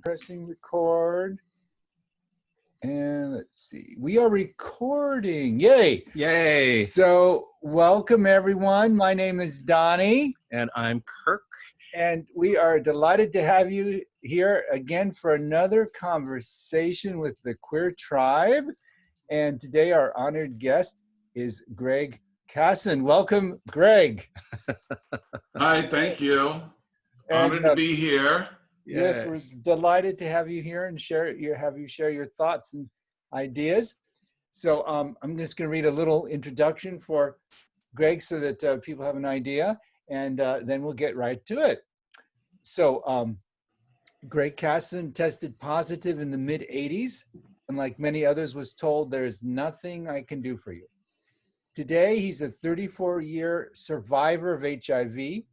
pressing record. And let's see, we are recording. Yay. Yay. So welcome everyone. My name is Donny. And I'm Kirk. And we are delighted to have you here again for another conversation with the Queer Tribe. And today our honored guest is Gregg Cassin. Welcome, Gregg. Hi, thank you. Honored to be here. Yes, we're delighted to have you here and share your thoughts and ideas. So I'm just going to read a little introduction for Gregg so that people have an idea, and then we'll get right to it. So Gregg Cassin tested positive in the mid-'80s, and like many others was told, there's nothing I can do for you. Today, he's a 34-year survivor of HIV,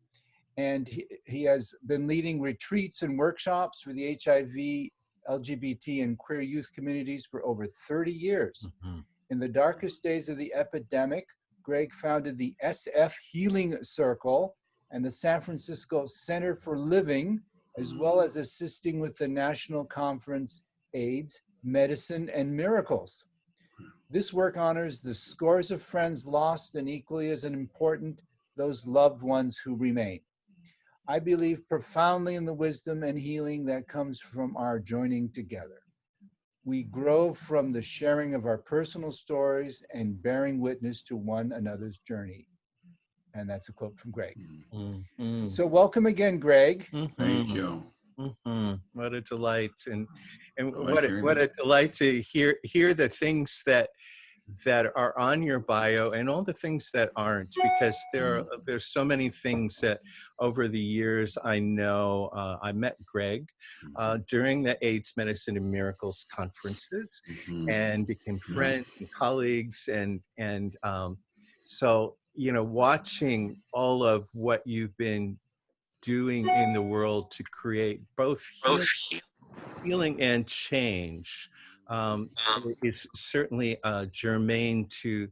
and he has been leading retreats and workshops for the HIV, LGBT, and queer youth communities for over 30 years. Mm-hmm. In the darkest days of the epidemic, Gregg founded the SF Healing Circle and the San Francisco Center for Living, as well as assisting with the National Conference AIDS, Medicine, and Miracles. This work honors the scores of friends lost and equally as important, those loved ones who remain. I believe profoundly in the wisdom and healing that comes from our joining together. We grow from the sharing of our personal stories and bearing witness to one another's journey. And that's a quote from Gregg. Mm-hmm. So welcome again, Gregg. Mm-hmm. Thank you. Mm-hmm. What a delight. And what a delight to hear the things that are on your bio and all the things that aren't, because there's so many things that over the years I know. I met Gregg during the AIDS, Medicine, and Miracles conferences, and became friends and colleagues, and so watching all of what you've been doing in the world to create both healing and change is certainly germane to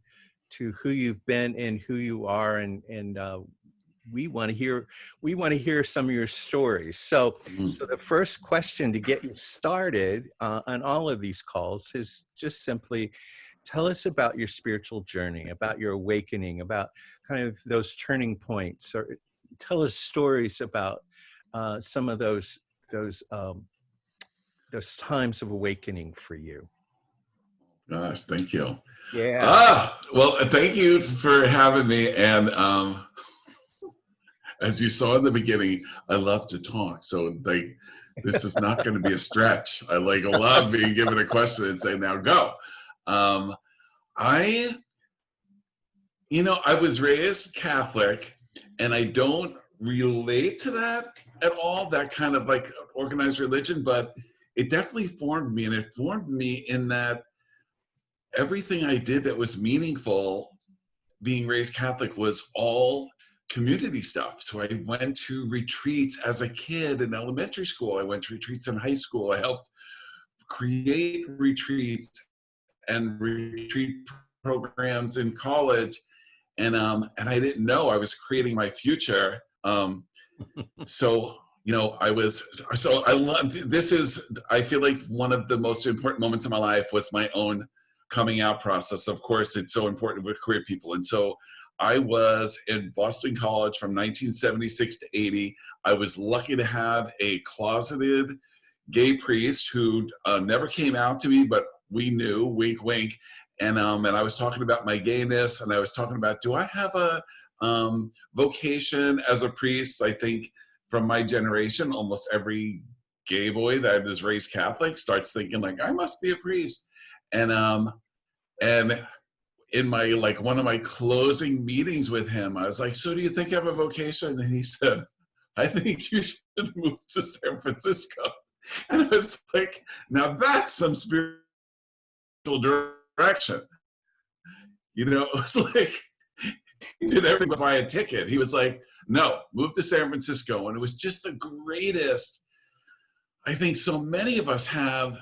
who you've been and who you are, and we want to hear some of your stories. So the first question to get you started on all of these calls is just simply tell us about your spiritual journey, about your awakening, about kind of those turning points, or tell us stories about some of those times of awakening for you. Gosh, thank you. Yeah. Well, thank you for having me. And as you saw in the beginning, I love to talk. So this is not going to be a stretch. I love being given a question and say, now go. I was raised Catholic, and I don't relate to that at all, that kind of like organized religion, but it definitely formed me, and it formed me in that everything I did that was meaningful, being raised Catholic, was all community stuff. So I went to retreats as a kid in elementary school. I went to retreats in high school. I helped create retreats and retreat programs in college. And I didn't know I was creating my future. I feel like one of the most important moments in my life was my own coming out process. Of course, it's so important with queer people. And so I was in Boston College from 1976 to 80. I was lucky to have a closeted gay priest who never came out to me, but we knew, wink, wink. And I was talking about my gayness, and I was talking about, do I have a vocation as a priest? I think from my generation, almost every gay boy that was raised Catholic starts thinking like, I must be a priest. And in my one of my closing meetings with him, I was like, so do you think I have a vocation? And he said, I think you should move to San Francisco. And I was like, now that's some spiritual direction. It was like, he did everything but buy a ticket. He was like, no, move to San Francisco. And it was just the greatest. I think so many of us have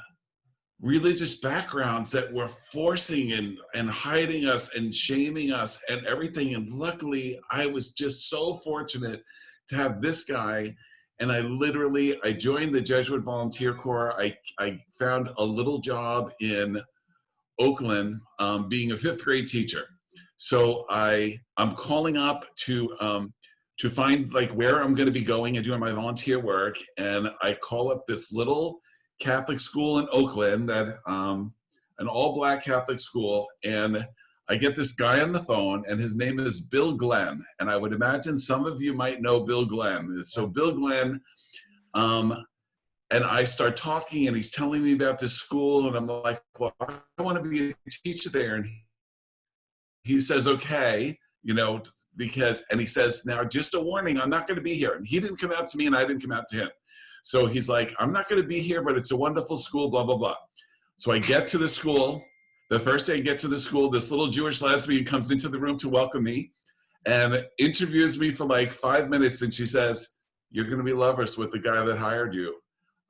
religious backgrounds that were forcing and hiding us and shaming us and everything. And luckily, I was just so fortunate to have this guy And I joined the Jesuit Volunteer Corps. I found a little job in Oakland, being a 5th grade teacher. So I'm calling up to find like where I'm going to be going and doing my volunteer work. And I call up this little Catholic school in Oakland, that an all-black Catholic school, and I get this guy on the phone, and his name is Bill Glenn. And I would imagine some of you might know Bill Glenn. So Bill Glenn, and I start talking, and he's telling me about this school, and I'm like, well, I want to be a teacher there. And he says, okay, you know, and he says, now, just a warning, I'm not going to be here. And he didn't come out to me, and I didn't come out to him. So he's like, I'm not going to be here, but it's a wonderful school, blah, blah, blah. So I get to the school. The first day I get to the school, this little Jewish lesbian comes into the room to welcome me and interviews me for like 5 minutes. And she says, you're going to be lovers with the guy that hired you.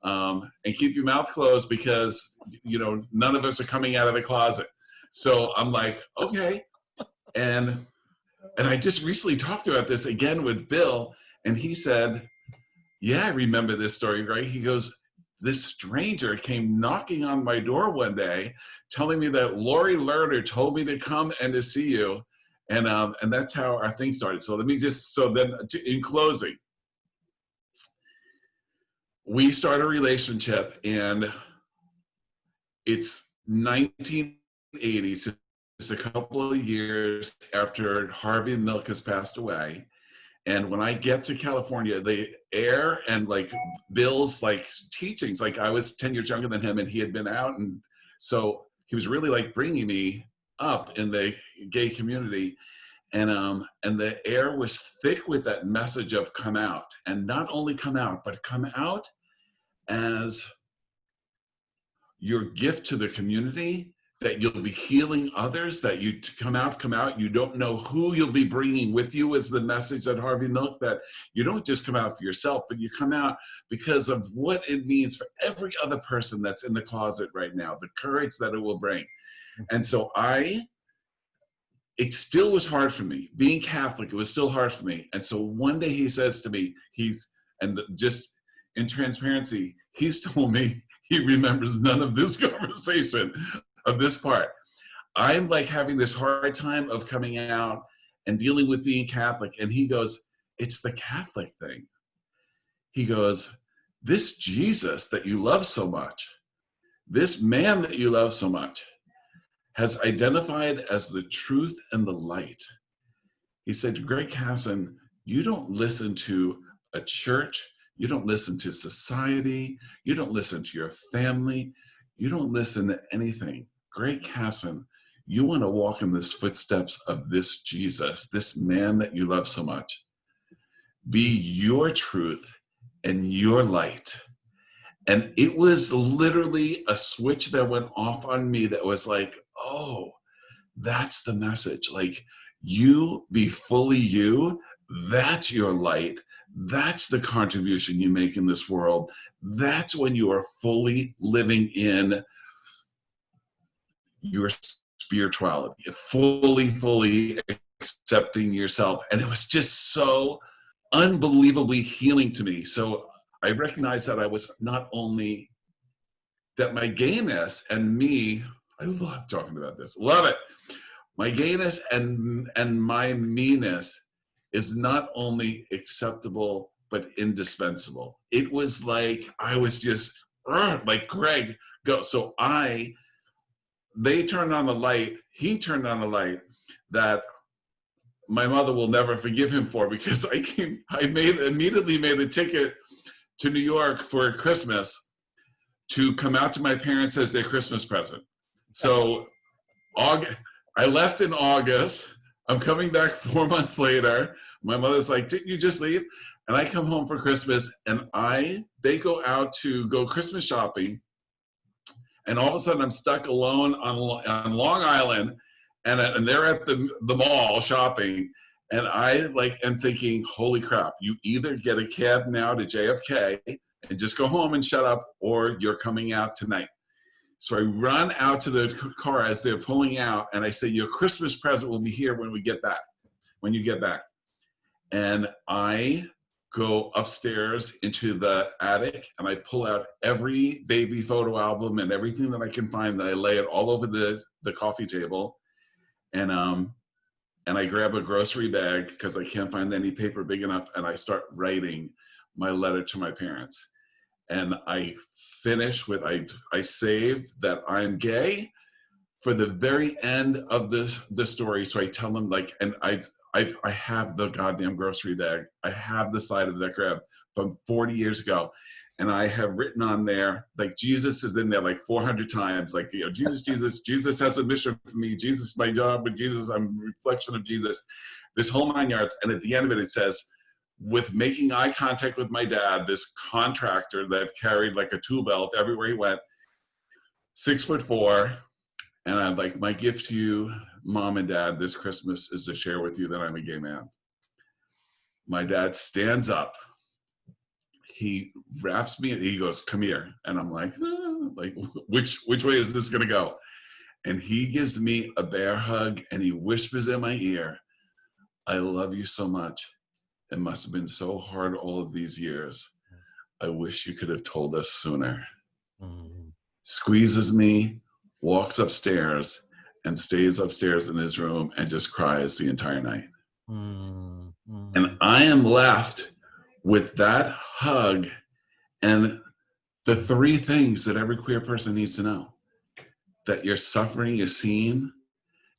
And keep your mouth closed because, you know, none of us are coming out of the closet. So I'm like, okay. And I just recently talked about this again with Bill. And he said, yeah, I remember this story, right? He goes, this stranger came knocking on my door one day telling me that Lobree Lerner told me to come and to see you. And that's how our thing started. So in closing, we start a relationship, and it's 1980, so it's a couple of years after Harvey Milk has passed away. And when I get to California, the air and like Bill's like teachings, like I was 10 years younger than him, and he had been out. And so he was really like bringing me up in the gay community. And the air was thick with that message of come out, and not only come out, but come out as your gift to the community, that you'll be healing others, that you come out. You don't know who you'll be bringing with you, is the message at Harvey Milk, that you don't just come out for yourself, but you come out because of what it means for every other person that's in the closet right now, the courage that it will bring. And so it still was hard for me. Being Catholic, it was still hard for me. And so one day he says to me, and just in transparency, he's told me he remembers none of this conversation, of this part. I'm like having this hard time of coming out and dealing with being Catholic. And he goes, it's the Catholic thing. He goes, this Jesus that you love so much, this man that you love so much, has identified as the truth and the light. He said, Gregg Cassin, you don't listen to a church, you don't listen to society, you don't listen to your family, you don't listen to anything. Gregg Cassin, you want to walk in the footsteps of this Jesus, this man that you love so much. Be your truth and your light. And it was literally a switch that went off on me that was like, oh, that's the message. Like, you be fully you, that's your light. That's the contribution you make in this world. That's when you are fully living in your spirituality, fully accepting yourself. And it was just so unbelievably healing to me. So I recognized that I was not only, that my gayness and me, I love talking about this, love it. My gayness and my meanness is not only acceptable, but indispensable. It was like, I was just, like, Gregg, go. So they turned on a light, he turned on a light that my mother will never forgive him for, because I immediately made a ticket to New York for Christmas to come out to my parents as their Christmas present. So I left in August. I'm coming back 4 months later. My mother's like, didn't you just leave? And I come home for Christmas, and they go out to go Christmas shopping. And all of a sudden I'm stuck alone on Long Island, and they're at the mall shopping. And I am thinking, holy crap, you either get a cab now to JFK and just go home and shut up, or you're coming out tonight. So I run out to the car as they're pulling out, and I say, your Christmas present will be here when you get back. And I go upstairs into the attic and I pull out every baby photo album and everything that I can find, that I lay it all over the coffee table. And I grab a grocery bag because I can't find any paper big enough, and I start writing my letter to my parents. And I finish with, I save that I'm gay for the very end of the story. So I tell them, like, and I have the goddamn grocery bag. I have the side of that grab from 40 years ago. And I have written on there, like, Jesus is in there like 400 times. Like, you know, Jesus, Jesus, Jesus has a mission for me. Jesus, my job with Jesus, I'm a reflection of Jesus. This whole 9 yards. And at the end of it, it says, with making eye contact with my dad, this contractor that carried like a tool belt everywhere he went, 6'4". And I'm like, my gift to you, Mom and Dad, this Christmas is to share with you that I'm a gay man. My dad stands up. He wraps me, he goes, come here. And I'm like, like, which way is this gonna go? And he gives me a bear hug and he whispers in my ear, I love you so much. It must have been so hard all of these years. I wish you could have told us sooner. Mm-hmm. Squeezes me, walks upstairs, and stays upstairs in his room and just cries the entire night. Mm-hmm. And I am left with that hug and the three things that every queer person needs to know: that your suffering is seen,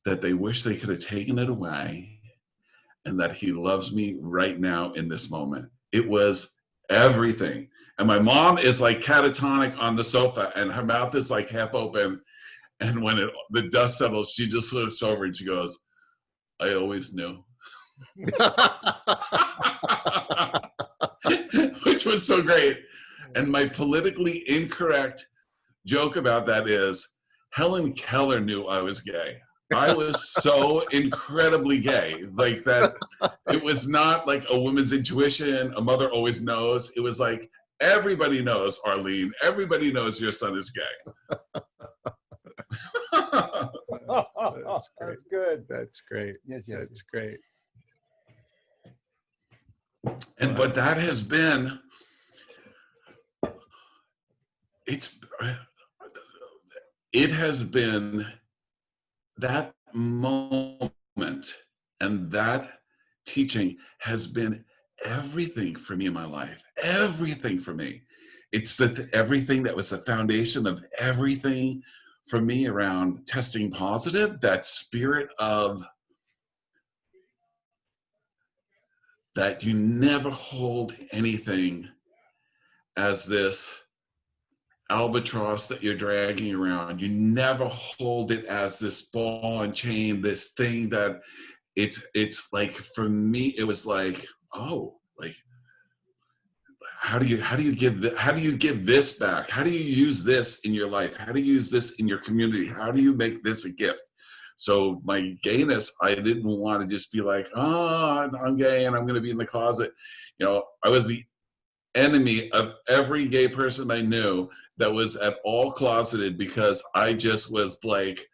that they wish they could have taken it away, and that he loves me right now in this moment. It was everything. And my mom is like catatonic on the sofa and her mouth is like half open. And when the dust settles, she just looks over and she goes, I always knew. Which was so great. And my politically incorrect joke about that is, Helen Keller knew I was gay. I was so incredibly gay, like that. It was not like a woman's intuition, a mother always knows. It was like, everybody knows, Arlene, everybody knows your son is gay. That's good. That's great. Yes, That's great. And but that has been, it has been that moment, and that teaching has been everything for me in my life. Everything for me. It's everything that was the foundation of everything for me around testing positive. That spirit of that you never hold anything as this albatross that you're dragging around. You never hold it as this ball and chain, this thing that it's like, for me, it was like, oh, like, how do you give this back? How do you use this in your life? How do you use this in your community? How do you make this a gift? So my gayness, I didn't want to just be like, oh, I'm gay and I'm going to be in the closet. You know, I was the enemy of every gay person I knew that was at all closeted, because I just was like,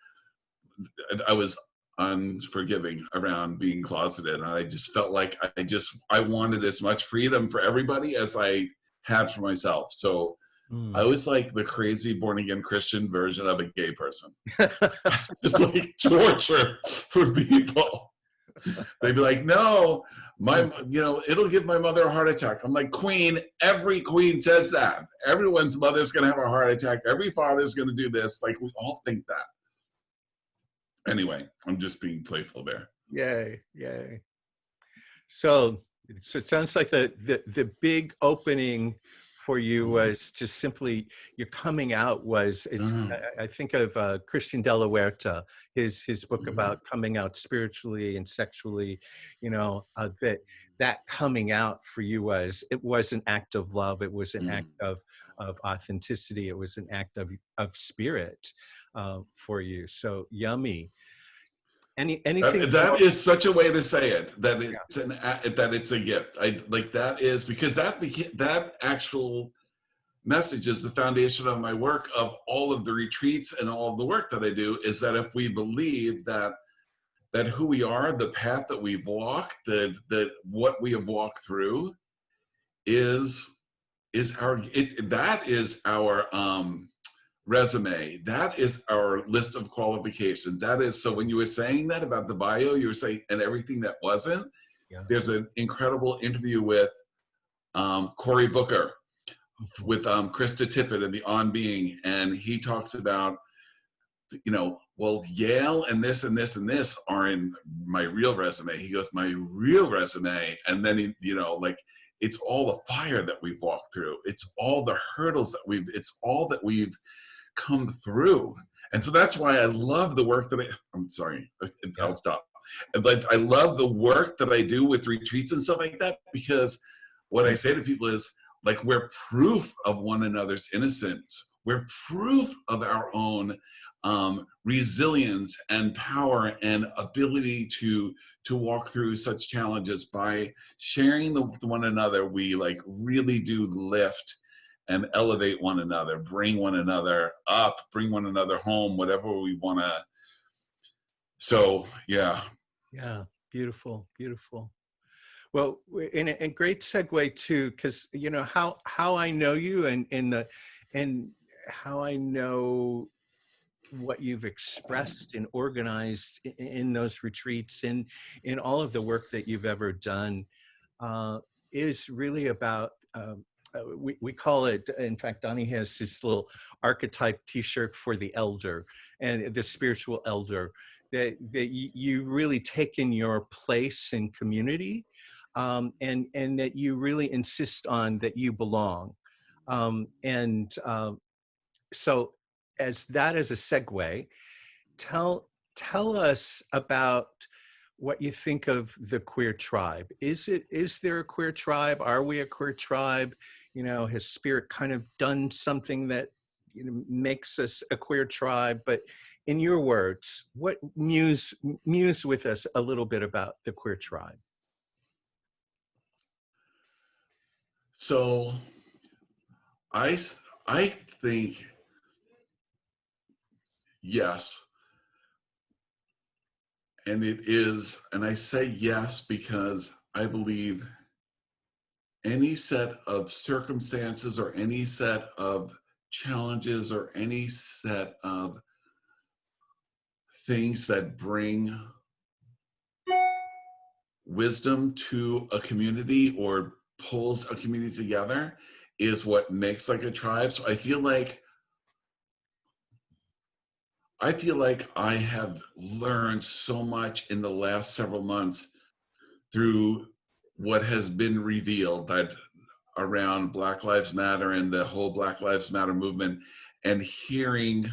I was unforgiving around being closeted. And I just felt like I wanted as much freedom for everybody as I had for myself. So I was like the crazy born again Christian version of a gay person. Just like torture for people. They'd be like, no, it'll give my mother a heart attack. I'm like, Queen, every queen says that. Everyone's mother's gonna have a heart attack. Every father's gonna do this. Like, we all think that. Anyway, I'm just being playful there. Yay. So it sounds like the big opening for you was just simply your coming out was, I think of Christian de la Huerta, his book about coming out spiritually and sexually, that coming out for you was an act of love. It was an act of authenticity. It was an act of spirit for you. So yummy. Anything that is such a way to say it, that it's that it's a gift. I like that is because that actual message is the foundation of my work, of all of the retreats and all of the work that I do, is that if we believe that who we are, the path that we've walked, that what we have walked through that is our resume. That is our list of qualifications. That is, so when you were saying that about the bio, you were saying, and everything that wasn't, Yeah. there's an incredible interview with Cory Booker, with Krista Tippett and the On Being, and he talks about, you know, well, Yale and this and this and this are in my real resume. He goes, my real resume, and then he, you know, like, it's all the fire that we've walked through. It's all the hurdles that it's all that we've come through. And so that's why I love the work that I'm sorry, I'll stop. But I love the work that I do with retreats and stuff like that, because what I say to people is, like, we're proof of one another's innocence. We're proof of our own resilience and power and ability to walk through such challenges. By sharing with one another, we like really do lift and elevate one another, bring one another up, bring one another home, whatever we want to. So, yeah. Yeah, beautiful, beautiful. Well, and a great segue too, because you know how I know you and how I know what you've expressed and organized in those retreats and in all of the work that you've ever done is really about. We call it, in fact, Donny has this little archetype T-shirt for the elder and the spiritual elder, that you really take in your place in community, and that you really insist on that you belong. So as a segue, tell us about what you think of the queer tribe. Is there a queer tribe? Are we a queer tribe? You know, has Spirit kind of done something that, you know, makes us a queer tribe? But in your words, what muse with us a little bit about the queer tribe. So I think yes. And it is, and I say yes because I believe any set of circumstances or any set of challenges or any set of things that bring wisdom to a community or pulls a community together is what makes like a tribe. So I feel like I have learned so much in the last several months through what has been revealed that around Black Lives Matter and the whole Black Lives Matter movement, and hearing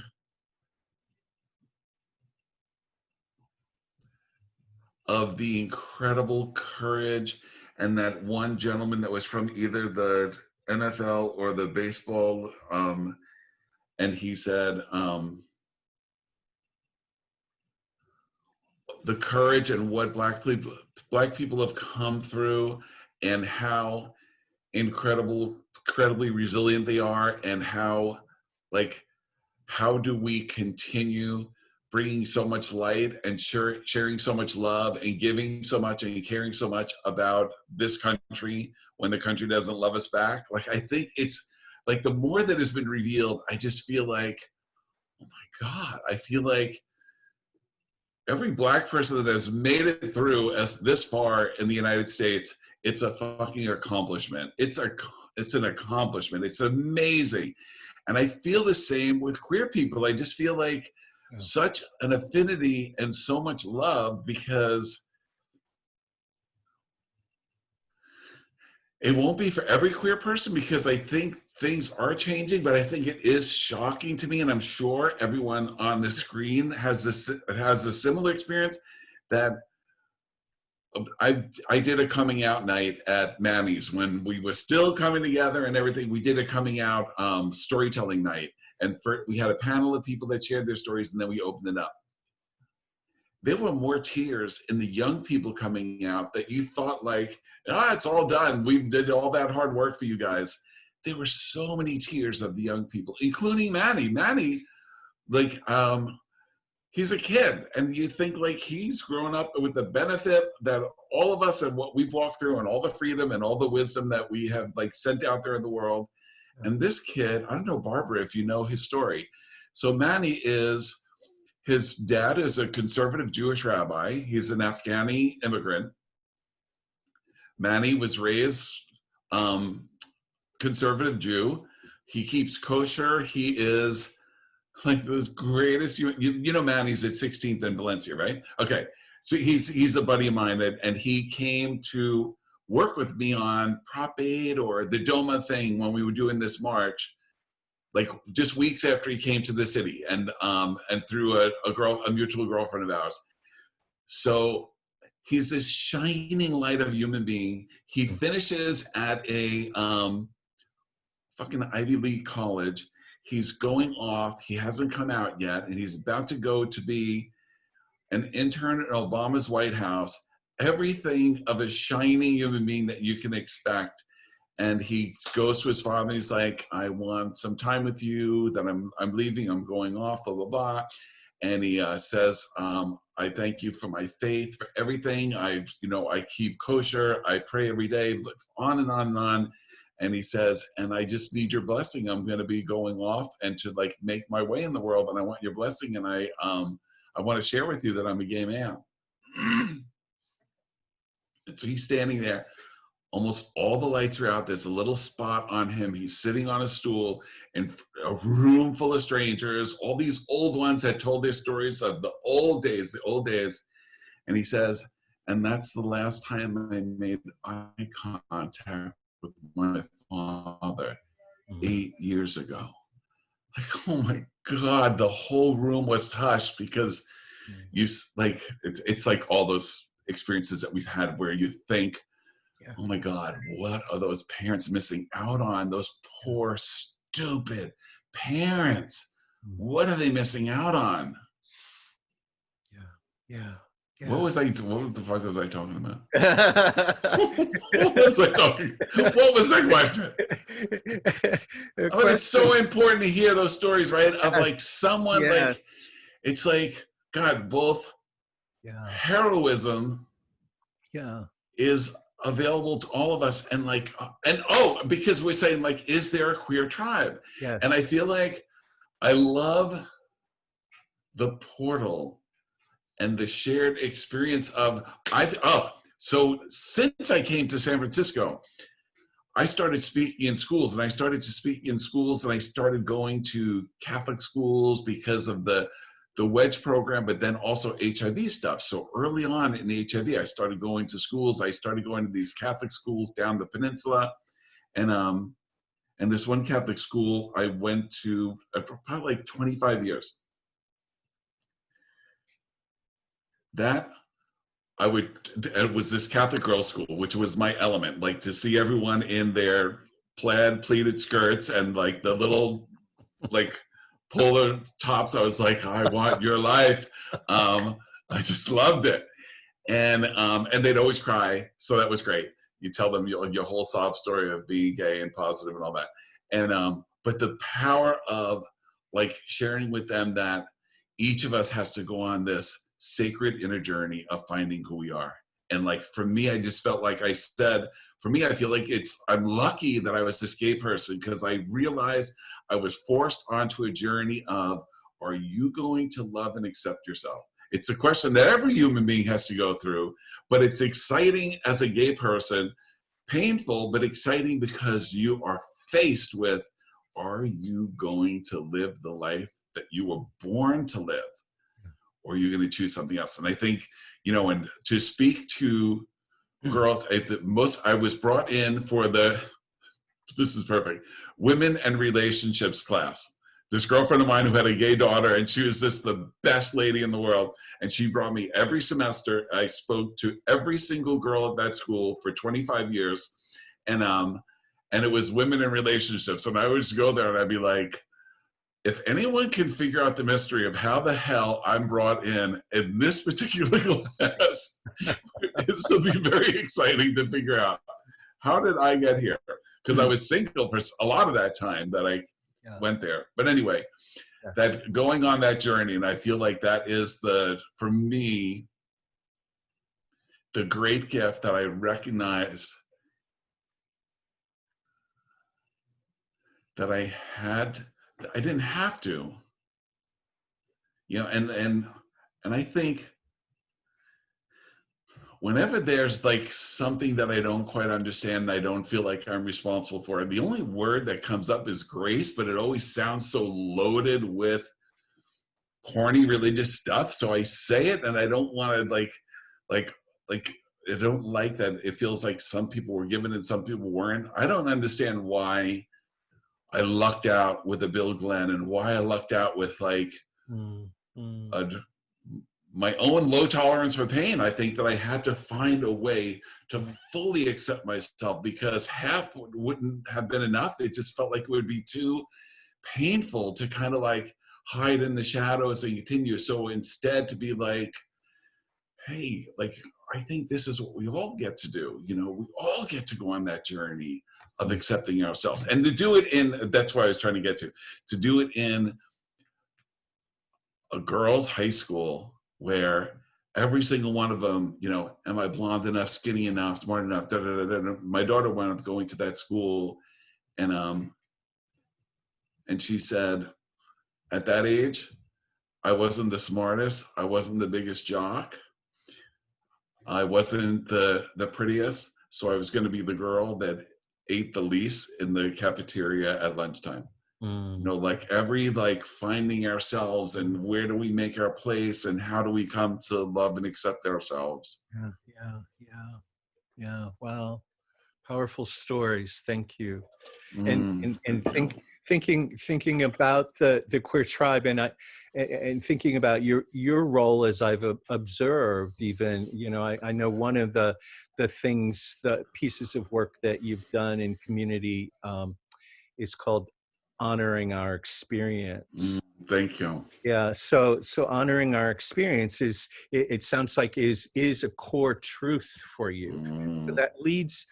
of the incredible courage, and that one gentleman that was from either the NFL or the baseball, and he said, the courage and what black people have come through, and how incredibly resilient they are, and how do we continue bringing so much light and sharing so much love and giving so much and caring so much about this country when the country doesn't love us back. Like, I think it's like the more that has been revealed, I just feel like, oh my God, I feel like every Black person that has made it through as this far in the United States, it's a fucking accomplishment. It's an accomplishment. It's amazing. And I feel the same with queer people. I just feel like such an affinity and so much love, because it won't be for every queer person, because I think things are changing, but I think it is shocking to me, and I'm sure everyone on the screen has a similar experience, that I did a coming out night at Mammy's when we were still coming together and everything. We did a coming out storytelling night, and we had a panel of people that shared their stories, and then we opened it up. There were more tears in the young people coming out that you thought like, it's all done. We did all that hard work for you guys. There were so many tears of the young people, including Manny. Manny, like, he's a kid, and you think like he's grown up with the benefit that all of us and what we've walked through and all the freedom and all the wisdom that we have like sent out there in the world. And this kid, I don't know, Barbara, if you know his story. So Manny his dad is a conservative Jewish rabbi. He's an Afghani immigrant. Manny was raised conservative Jew. He keeps kosher. He is like the greatest. You know Manny's at 16th and Valencia, right? Okay, so he's a buddy of mine, and he came to work with me on Prop 8 or the DOMA thing when we were doing this march, like just weeks after he came to the city, and through a mutual girlfriend of ours. So he's this shining light of a human being. He finishes at a fucking Ivy League college. He's going off. He hasn't come out yet, and he's about to go to be an intern at Obama's White House. Everything of a shining human being that you can expect. And he goes to his father, and he's like, I want some time with you, that I'm leaving, I'm going off, blah, blah, blah. And he says, I thank you for my faith, for everything. I keep kosher, I pray every day, on and on and on. And he says, and I just need your blessing. I'm going to be going off and to like make my way in the world, and I want your blessing. And I want to share with you that I'm a gay man. And so he's standing there. Almost all the lights are out. There's a little spot on him. He's sitting on a stool in a room full of strangers. All these old ones had told their stories of the old days. And he says, and that's the last time I made eye contact with my father 8 years ago. Like, oh my God, the whole room was hushed, because it's like all those experiences that we've had where you think, oh my God, what are those parents missing out on? Those poor, stupid parents. What are they missing out on? Yeah. What the fuck was I talking about? What was the question? I mean, it's so important to hear those stories, right? Of like someone like, it's like, God, both heroism is available to all of us, and like, because we're saying like, is there a queer tribe? Yeah. And I feel like I love the portal and the shared experience of so since I came to San Francisco, I started speaking in schools, and I started going to Catholic schools because of the wedge program, but then also HIV stuff. So early on in the HIV, I started going to schools. I started going to these Catholic schools down the peninsula. And this one Catholic school I went to for probably like 25 years. It was this Catholic girls' school, which was my element, like to see everyone in their pleated skirts and like the little like polar tops. I was like, I want your life. I just loved it. And they'd always cry. So that was great. You tell them your whole sob story of being gay and positive and all that. And, but the power of like sharing with them that each of us has to go on this sacred inner journey of finding who we are. And like, for me, I just felt like I said, for me, I feel like I'm lucky that I was this gay person, because I realized I was forced onto a journey of, are you going to love and accept yourself? It's a question that every human being has to go through, but it's exciting as a gay person, painful, but exciting because you are faced with, are you going to live the life that you were born to live? Or are you going to choose something else? And I think, and to speak to girls, I was brought in for this is perfect, women and relationships class. This girlfriend of mine who had a gay daughter, and she was the best lady in the world. And she brought me every semester. I spoke to every single girl at that school for 25 years. And it was women and relationships. And I would just go there and I'd be like, if anyone can figure out the mystery of how the hell I'm brought in this particular class, this will be very exciting to figure out. How did I get here? Because I was single for a lot of that time that I went there. But anyway, Yes. that going on that journey, and I feel like that is for me, the great gift that I recognize that I didn't have to, and I think whenever there's like something that I don't quite understand, I don't feel like I'm responsible for it, the only word that comes up is grace, but it always sounds so loaded with corny religious stuff. So I say it, and I don't want to like I don't like that it feels like some people were given and some people weren't. I don't understand why I lucked out with a Bill Glenn, and why I lucked out with like my own low tolerance for pain. I think that I had to find a way to fully accept myself, because half wouldn't have been enough. It just felt like it would be too painful to kind of like hide in the shadows and continue. So instead, to be like, hey, like, I think this is what we all get to do. We all get to go on that journey of accepting ourselves, and to do it in, that's what I was trying to get to do it in a girls' high school where every single one of them, am I blonde enough, skinny enough, smart enough, da, da, da, da. My daughter wound up going to that school, and she said, at that age, I wasn't the smartest, I wasn't the biggest jock, I wasn't the prettiest, so I was going to be the girl that ate the least in the cafeteria at lunchtime. Like finding ourselves, and where do we make our place, and how do we come to love and accept ourselves. Yeah. Wow. Powerful stories. Thank you. And thinking about the queer tribe, and thinking about your role, as I've observed, even, I know one of the things, the pieces of work that you've done in community is called honoring our experience. Thank you. Yeah. So honoring our experience it sounds like is a core truth for you. So that leads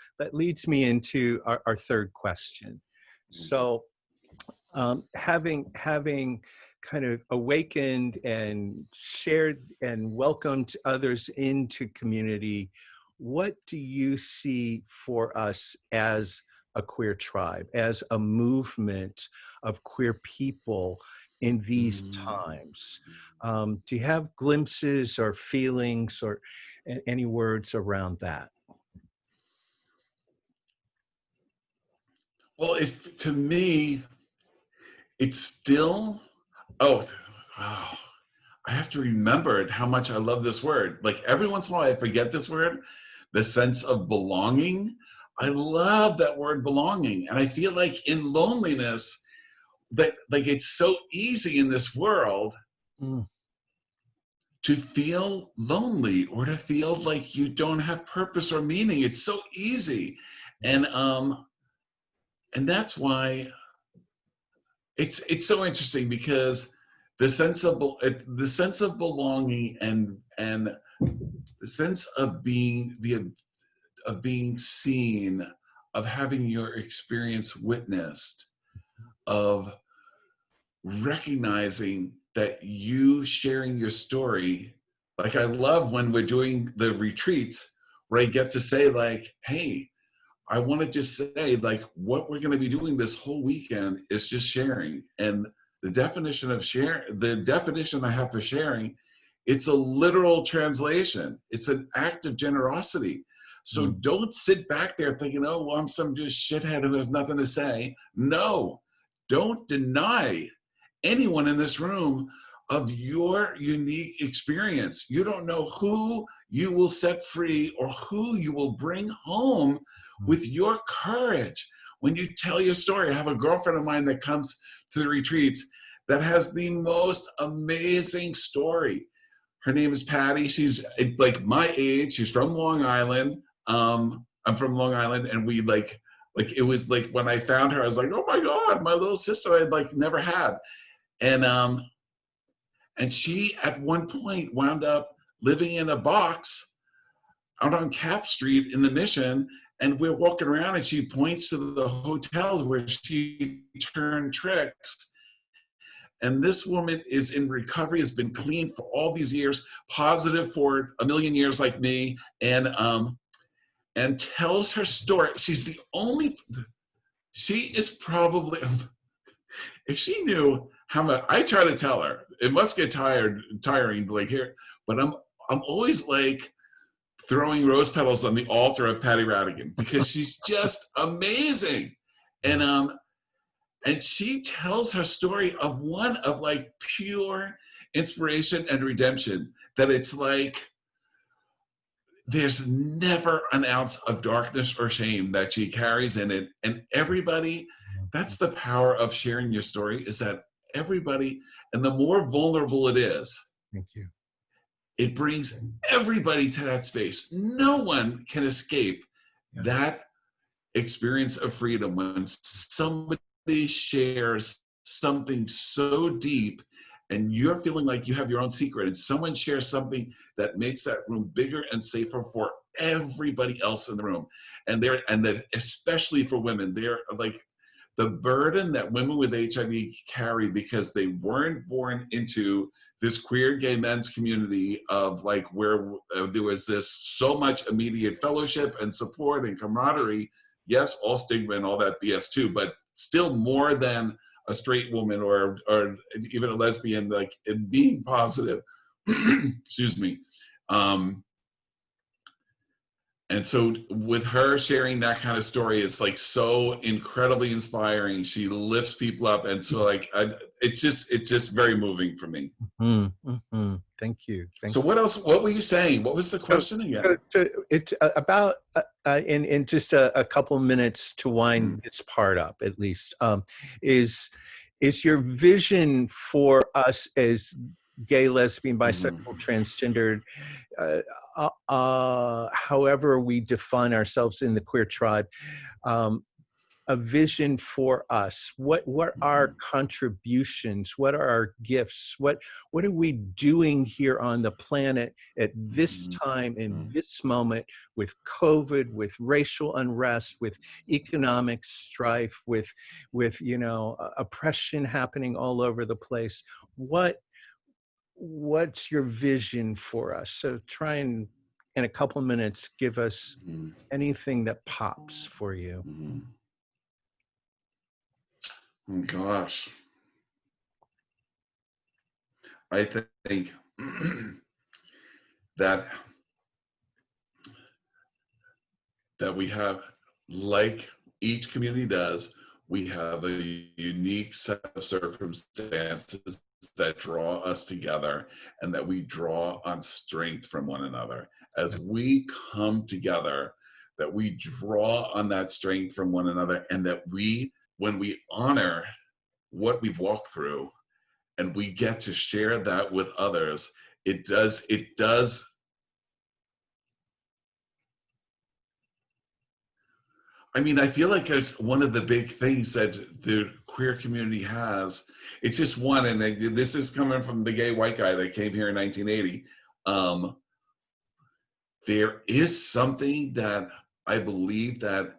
me into our third question. So having kind of awakened and shared and welcomed others into community, what do you see for us as a queer tribe, as a movement of queer people in these times? Do you have glimpses or feelings or any words around that? Well, to me, it's still, I have to remember how much I love this word. Like, every once in a while I forget this word, the sense of belonging. I love that word, belonging. And I feel like in loneliness, that like it's so easy in this world to feel lonely, or to feel like you don't have purpose or meaning. It's so easy. And that's why it's so interesting, because the sense of belonging and the sense of being seen, of having your experience witnessed, of recognizing that you sharing your story. Like, I love when we're doing the retreats where I get to say, like, hey, I want to just say, like, what we're going to be doing this whole weekend is just sharing. And the definition I have for sharing, it's a literal translation. It's an act of generosity. So don't sit back there thinking, oh, well, I'm some just shithead who has nothing to say. No, don't deny anyone in this room of your unique experience. You don't know who you will set free or who you will bring home with your courage when you tell your story. I have a girlfriend of mine that comes to the retreats that has the most amazing story. Her name is Patty. She's like my age. She's from Long Island. I'm from Long Island, and we like it was like when I found her, I was like, oh my God, my little sister I'd like never had. And she at one point wound up living in a box out on Cap Street in the Mission, and we're walking around and she points to the hotels where she turned tricks. And this woman is in recovery, has been clean for all these years, positive for a million years like me, and tells her story. She's the only, she is probably, if she knew how much, I try to tell her, it must get tiring, like here, but I'm always like throwing rose petals on the altar of Patty Radigan because she's just amazing. And she tells her story of one of like pure inspiration and redemption, that it's like, there's never an ounce of darkness or shame that she carries in it. And everybody, that's the power of sharing your story, is that everybody, and the more vulnerable it is, thank you, it brings everybody to that space. No one can escape that experience of freedom when somebody shares something so deep and you're feeling like you have your own secret, and someone shares something that makes that room bigger and safer for everybody else in the room. And that especially for women, they're like the burden that women with HIV carry because they weren't born into this queer gay men's community of like where there was this so much immediate fellowship and support and camaraderie. Yes, all stigma and all that BS too, but still more than a straight woman or even a lesbian, like in being positive. Excuse me. And so with her sharing that kind of story, it's like so incredibly inspiring. She lifts people up. And so like, it's just very moving for me. Mm-hmm. Mm-hmm. Thank you. So what else, what were you saying? What was the question again? So it's about, in just a couple minutes to wind this part up, at least, is your vision for us as gay, lesbian, bisexual, transgendered, however we define ourselves in the queer tribe, a vision for us. What are our contributions? What are our gifts? What are we doing here on the planet at this time, in this moment, with COVID, with racial unrest, with economic strife, with oppression happening all over the place? What's your vision for us? So try and, in a couple minutes, give us anything that pops for you. Oh gosh. I think that we have, like each community does, we have a unique set of circumstances that draw us together, and that we draw on strength from one another. As we come together, that we draw on that strength from one another, and that when we honor what we've walked through and we get to share that with others, it does. I mean, I feel like it's one of the big things that the queer community has. It's just one, and this is coming from the gay white guy that came here in 1980. There is something that I believe that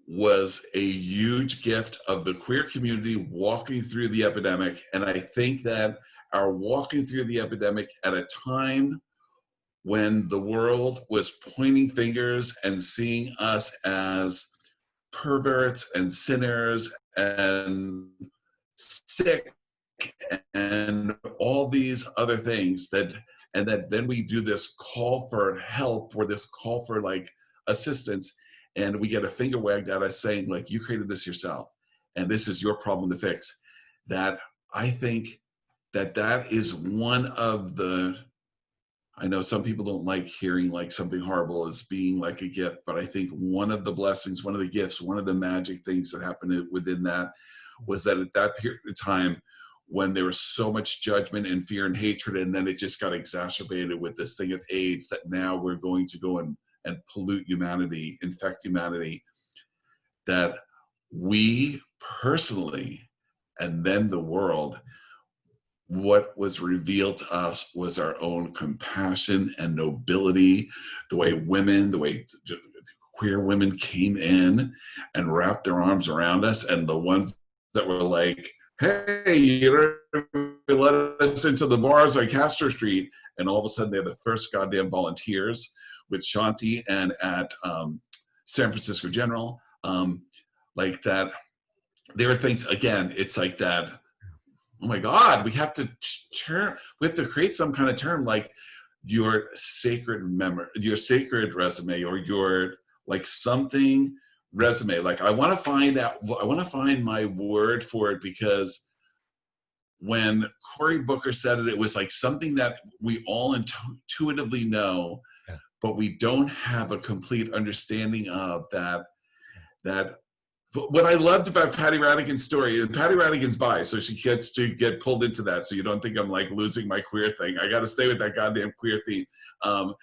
was a huge gift of the queer community walking through the epidemic. And I think that our walking through the epidemic at a time when the world was pointing fingers and seeing us as perverts and sinners and sick and all these other things, and that then we do this call for help, or this call for like assistance, and we get a finger wagged at us saying like, you created this yourself and this is your problem to fix. That I think that is one of the, I know some people don't like hearing like something horrible as being like a gift, but I think one of the blessings, one of the gifts, one of the magic things that happened within that was that at that period of time when there was so much judgment and fear and hatred, and then it just got exacerbated with this thing of AIDS, that now we're going to go and pollute humanity, infect humanity, that we personally, and then the world, what was revealed to us was our own compassion and nobility, the way queer women came in and wrapped their arms around us, and the ones that were like, hey, you let us into the bars on Castro Street. And all of a sudden they're the first goddamn volunteers with Shanti and at San Francisco General. Like that, there are things, again, it's like that, oh my God, we have to create some kind of term like your sacred your sacred resume, or your like something resume. Like I want to find my word for it, because when Cory Booker said it, it was like something that we all intuitively know, but we don't have a complete understanding of that. What I loved about Patty Radigan's story, and Patty Radigan's bi, so she gets to get pulled into that. So you don't think I'm like losing my queer thing. I got to stay with that goddamn queer theme. What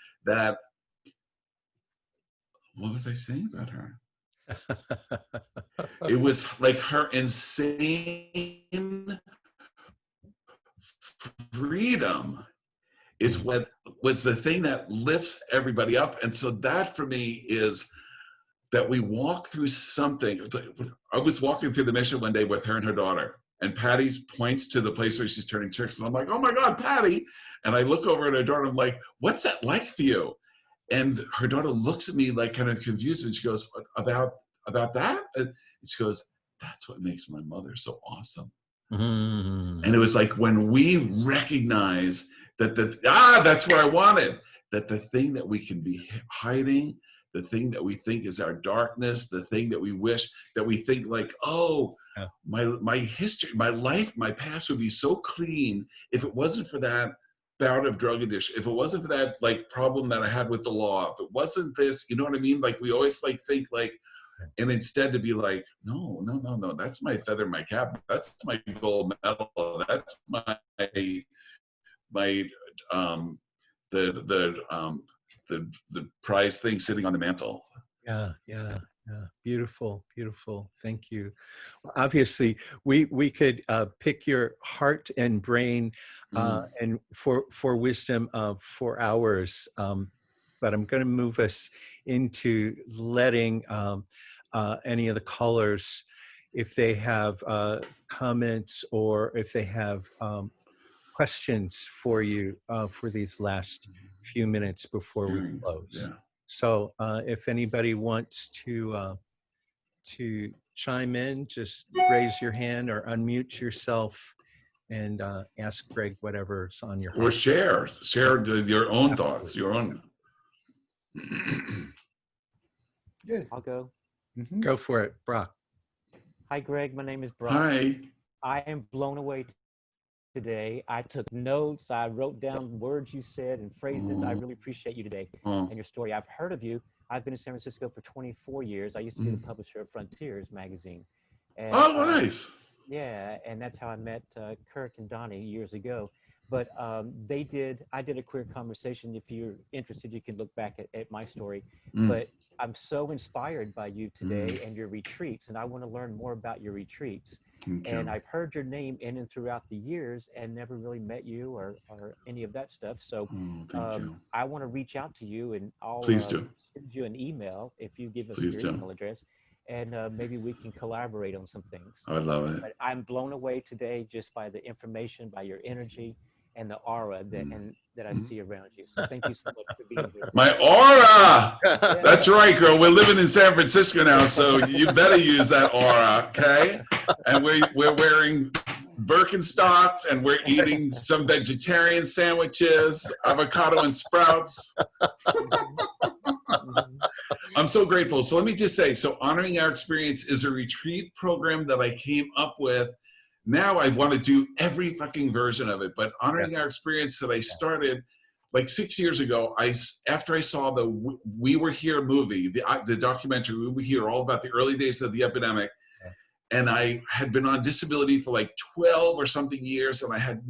was I saying about her? It was like her insane freedom is what was the thing that lifts everybody up. And so that for me is that we walk through something. I was walking through the mission one day with her and her daughter, and Patty points to the place where she's turning tricks, and I'm like, oh my God, Patty. And I look over at her daughter, I'm like, what's that like for you? And her daughter looks at me like kind of confused, and she goes, about that? And she goes, that's what makes my mother so awesome. And it was like when we recognize that that's what I wanted, that the thing that we can be hiding, the thing that we think is our darkness, the thing that we wish, that we think like, oh, my history, my life, my past would be so clean if it wasn't for that bout of drug addiction, if it wasn't for that like problem that I had with the law, if it wasn't this, you know what I mean? Like we always like think like, and instead to be like, no, that's my feather in my cap, that's my gold medal, that's the prize thing sitting on the mantle. Yeah. Beautiful. Thank you. Obviously, we could pick your heart and brain and for wisdom for hours, but I'm going to move us into letting any of the callers, if they have comments or if they have questions for you for these last few minutes before we close. Yeah. So if anybody wants to chime in, just raise your hand or unmute yourself and ask Gregg whatever's on your heart. Or share your own thoughts, your own. Yes. I'll go. Go for it, Brock. Hi, Gregg. My name is Brock. Hi. I am blown away today. I took notes. I wrote down words you said and phrases. I really appreciate you today and your story. I've heard of you. I've been in San Francisco for 24 years. I used to be the publisher of Frontiers magazine. And, nice. Yeah, and that's how I met Kirk and Donny years ago. But I did a queer conversation. If you're interested, you can look back at my story. But I'm so inspired by you today and your retreats, and I want to learn more about your retreats. And I've heard your name in and throughout the years and never really met you or any of that stuff. So I want to reach out to you, and I'll send you an email if you give us your email address. And maybe we can collaborate on some things. I would love it. But I'm blown away today just by the information, by your energy, and the aura that I see around you. So thank you so much for being here. My aura! That's right, girl. We're living in San Francisco now, so you better use that aura, okay? And we're wearing Birkenstocks, and we're eating some vegetarian sandwiches, avocado and sprouts. I'm so grateful. So let me just say, so Honoring Our Experience is a retreat program that I came up with. Now I want to do every fucking version of it, but Honoring Our Experience that I started like 6 years ago, after I saw the We Were Here movie, the documentary We Were Here, all about the early days of the epidemic, and I had been on disability for like 12 or something years, and I had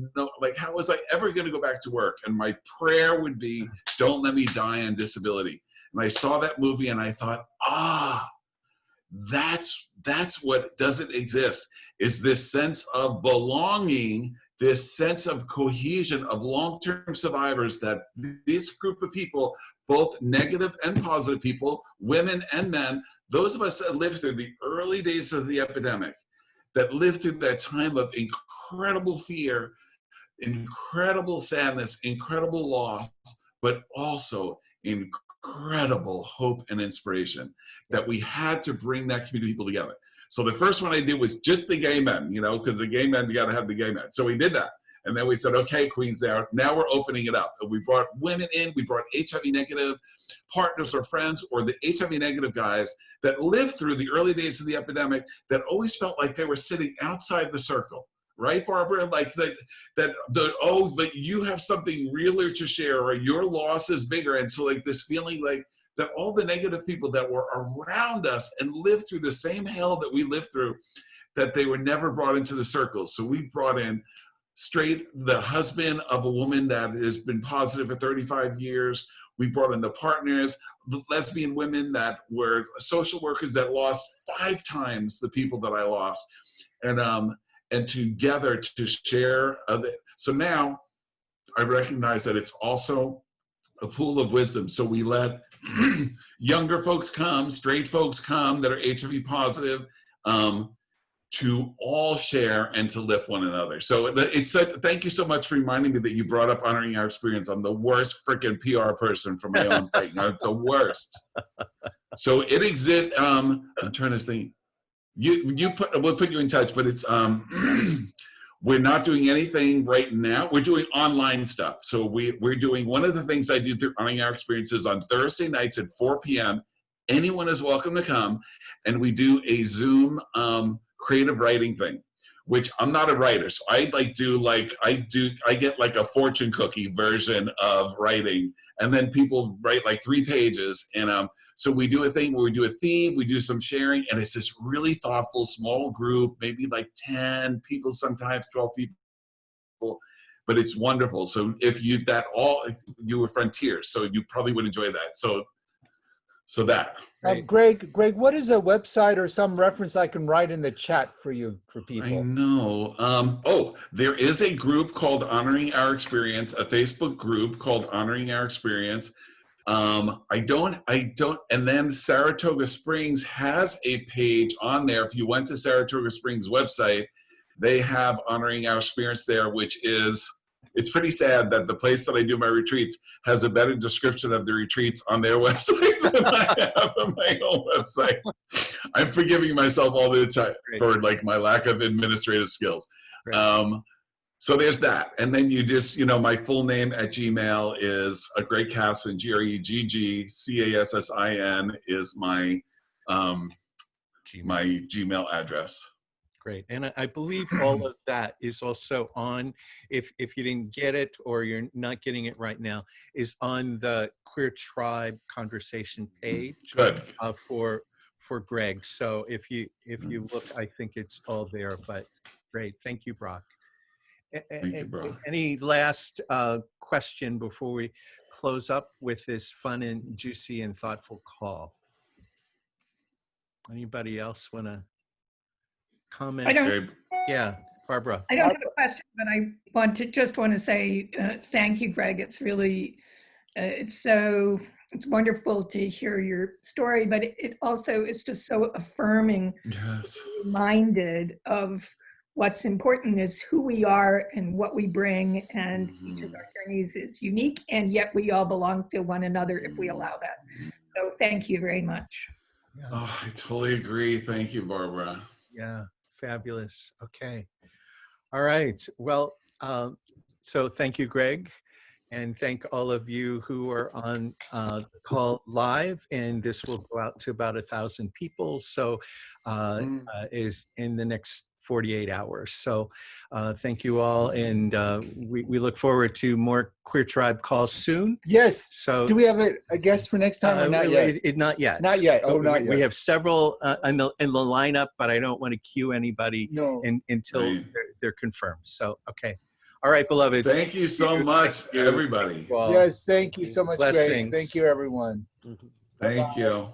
how was I ever going to go back to work? And my prayer would be, don't let me die on disability. And I saw that movie and I thought, that's what doesn't exist, is this sense of belonging, this sense of cohesion of long-term survivors, that this group of people, both negative and positive people, women and men, those of us that lived through the early days of the epidemic, that lived through that time of incredible fear, incredible sadness, incredible loss, but also incredible hope and inspiration, that we had to bring that community of people together. So the first one I did was just the gay men, you know, because the gay men's got to have the gay men. So we did that. And then we said, okay, Queens, now we're opening it up. And we brought women in, we brought HIV negative partners or friends, or the HIV negative guys that lived through the early days of the epidemic, that always felt like they were sitting outside the circle. Right, Barbara? Like but you have something realer to share, or your loss is bigger. And so like this feeling like that all the negative people that were around us and lived through the same hell that we lived through, that they were never brought into the circle. So we brought in straight, the husband of a woman that has been positive for 35 years. We brought in the partners, lesbian women that were social workers that lost 5 times the people that I lost. And together to share. So now I recognize that it's also a pool of wisdom. So we let younger folks come, straight folks come that are HIV positive, to all share and to lift one another. So thank you so much for reminding me that you brought up honoring our experience. I'm the worst freaking PR person for my own thing. I'm the worst. So it exists. I'm trying to think. We'll put you in touch, but it's we're not doing anything right now. We're doing online stuff. So we're doing, one of the things I do through Honoring Our Experiences on Thursday nights at 4 p.m. Anyone is welcome to come, and we do a Zoom creative writing thing, which I'm not a writer, so I get like a fortune cookie version of writing, and then people write like 3 pages, and so we do a thing where we do a theme, we do some sharing, and it's this really thoughtful small group, maybe like 10 people, sometimes 12 people, but it's wonderful. So if you were Frontiers, so you probably would enjoy that. So that. Gregg, what is a website or some reference I can write in the chat for you, for people? I know. There is a group called Honoring Our Experience, a Facebook group called Honoring Our Experience. And then Saratoga Springs has a page on there. If you went to Saratoga Springs website, they have Honoring Our Experience there, which is, it's pretty sad that the place that I do my retreats has a better description of the retreats on their website than I have on my own website. I'm forgiving myself all the time for like my lack of administrative skills. So there's that. And then you just, my full name at Gmail is Gregg Cassin, GreggCassin is my my Gmail address. Great. And I believe all of that is also on, if you didn't get it or you're not getting it right now, is on the Queer Tribe conversation page. Good. For Gregg. So if you look, I think it's all there, but great. Thank you, Brock. Thank you, Brock. Any last question before we close up with this fun and juicy and thoughtful call? Anybody else want to comment? Yeah, Barbara. I don't have a question, but I just want to say thank you, Gregg. It's really, it's wonderful to hear your story, but it also is just so affirming. Yes. Reminded of what's important is who we are and what we bring, and each of our journeys is unique, and yet we all belong to one another if we allow that. So thank you very much. Yeah. Oh, I totally agree. Thank you, Barbara. Yeah, fabulous. Okay. All right. Well, so thank you, Gregg. And thank all of you who are on the call live. And this will go out to about 1,000 people. So is in the next 48 hours. So thank you all. And we look forward to more Queer Tribe calls soon. Yes. So do we have a guest for next time or not yet? Not yet. Not yet. Oh, not yet. We have several in the lineup, but I don't want to cue anybody until they're confirmed. So, okay. All right, beloveds. Thank you so much, everybody. Yes, thank you so much, Blessings. Gregg. Thank you, everyone. Thank you.